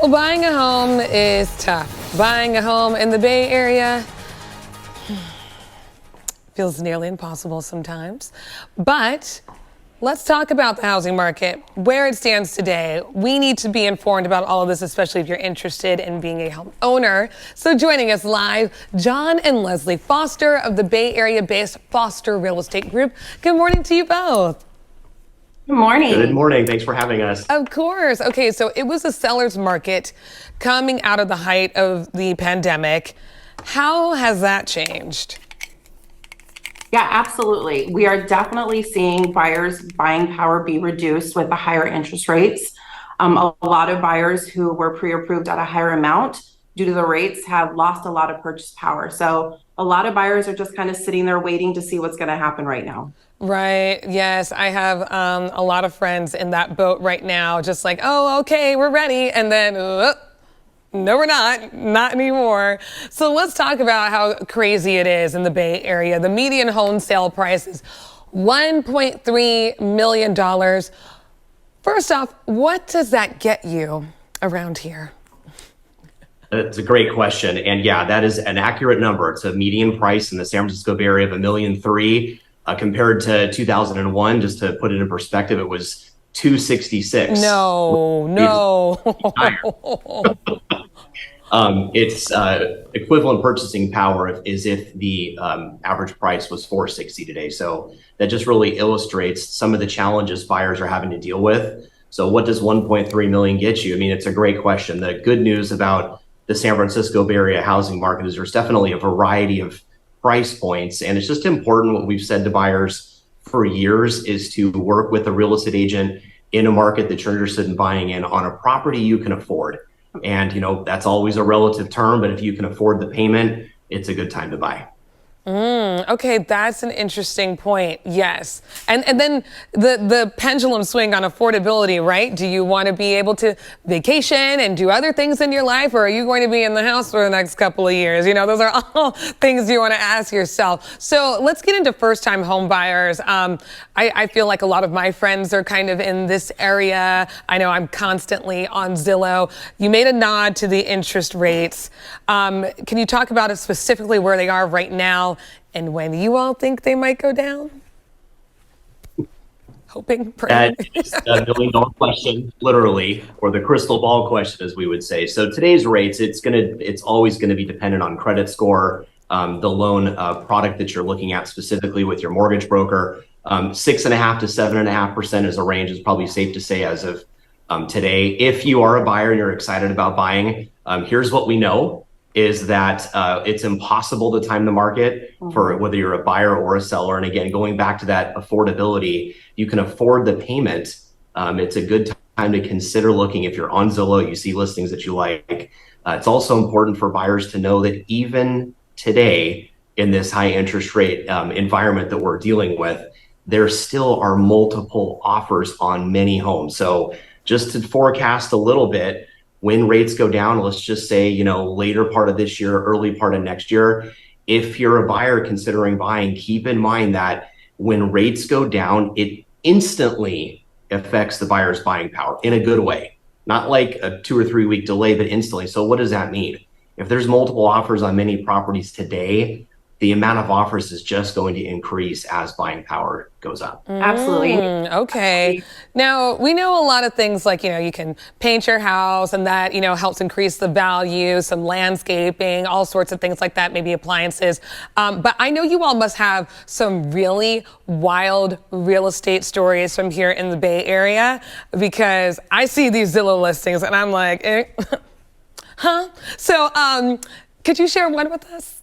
Well, buying a home is tough. Buying a home in the Bay Area feels nearly impossible sometimes. But let's talk about the housing market, where it stands today. We need to be informed about all of this, especially if you're interested in being a home owner. So joining us live, John and Leslie Foster of the Bay Area-based Foster Real Estate Group. Good morning to you both. Good morning. Good morning. Thanks for having us. Of course. Okay, so it was a seller's market coming out of the height of the pandemic. How has that changed? Yeah, absolutely. We are definitely seeing buyers' buying power be reduced with the higher interest rates. A lot of buyers who were pre-approved at a higher amount due to the rates have lost a lot of purchase power. So a lot of buyers are just kind of sitting there waiting to see what's going to happen right now. Right. Yes, I have a lot of friends in that boat right now, just like, oh, okay, we're ready. And then, no, we're not anymore. So let's talk about how crazy it is in the Bay Area. The median home sale price is $1.3 million. First off, what does that get you around here? It's a great question. And yeah, that is an accurate number. It's a median price in the San Francisco Bay Area of $1.3 million. Compared to 2001, just to put it in perspective, it was $266. No. It's equivalent purchasing power is if the average price was $460 today. So that just really illustrates some of the challenges buyers are having to deal with. So what does 1.3 million get you? I mean, it's a great question. The good news about the San Francisco Bay Area housing market is there's definitely a variety of price points. And it's just important, what we've said to buyers for years is to work with a real estate agent in a market that you're interested in buying in on a property you can afford. And, you know, that's always a relative term, but if you can afford the payment, it's a good time to buy. Okay, that's an interesting point. Yes. And then the pendulum swing on affordability, right? Do you want to be able to vacation and do other things in your life, or are you going to be in the house for the next couple of years? You know, those are all things you want to ask yourself. So let's get into first-time home buyers. I feel like a lot of my friends are kind of in this area. I know I'm constantly on Zillow. You made a nod to the interest rates. Can you talk about it specifically where they are right now and when you all think they might go down? Hoping, praying. It's a $1 million question, literally, or the crystal ball question, as we would say. So today's rates, it's always going to be dependent on credit score, the loan product that you're looking at specifically with your mortgage broker. 6.5% to 7.5% is a range. It's probably safe to say as of today. If you are a buyer and you're excited about buying, here's what we know. Is that it's impossible to time the market for whether you're a buyer or a seller. And again, going back to that affordability, you can afford the payment. It's a good time to consider looking. If you're on Zillow, you see listings that you like. It's also important for buyers to know that even today, in this high interest rate environment that we're dealing with, there still are multiple offers on many homes. So just to forecast a little bit, when rates go down, let's just say, you know, later part of this year, early part of next year, if you're a buyer considering buying, keep in mind that when rates go down, it instantly affects the buyer's buying power in a good way. Not like a 2 or 3 week delay, but instantly. So what does that mean? If there's multiple offers on many properties today, the amount of offers is just going to increase as buying power goes up. Absolutely. Okay. Now, we know a lot of things like, you know, you can paint your house and that, you know, helps increase the value, some landscaping, all sorts of things like that, maybe appliances. But I know you all must have some really wild real estate stories from here in the Bay Area, because I see these Zillow listings and I'm like, huh? So could you share one with us?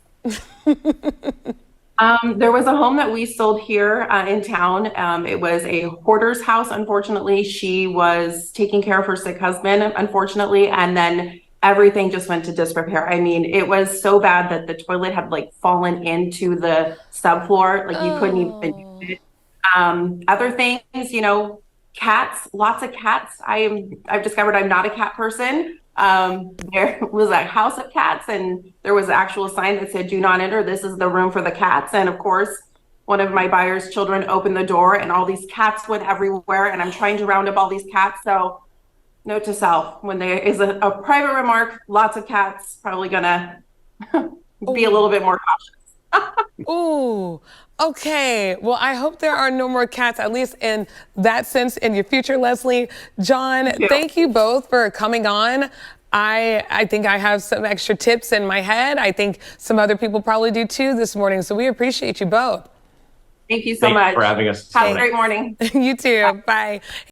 There was a home that we sold here in town. It was a hoarder's house. Unfortunately, she was taking care of her sick husband, unfortunately, and then everything just went to disrepair. I mean, it was so bad that the toilet had like fallen into the subfloor, like you couldn't even use it. Other things, you know, cats, lots of cats. I've discovered I'm not a cat person. There was a house of cats and there was an actual sign that said, "Do not enter. This is the room for the cats." And of course, one of my buyer's children opened the door and all these cats went everywhere and I'm trying to round up all these cats. So Note to self, when there is a private remark, lots of cats, probably gonna be a little bit more cautious. Ooh, okay. Well, I hope there are no more cats, at least in that sense, in your future, Leslie. John, you. thank you both for coming on. I think I have some extra tips in my head. I think some other people probably do too this morning. So we appreciate you both. Thank you so Thank you much. for having us this Have a morning. great morning. You too. Bye.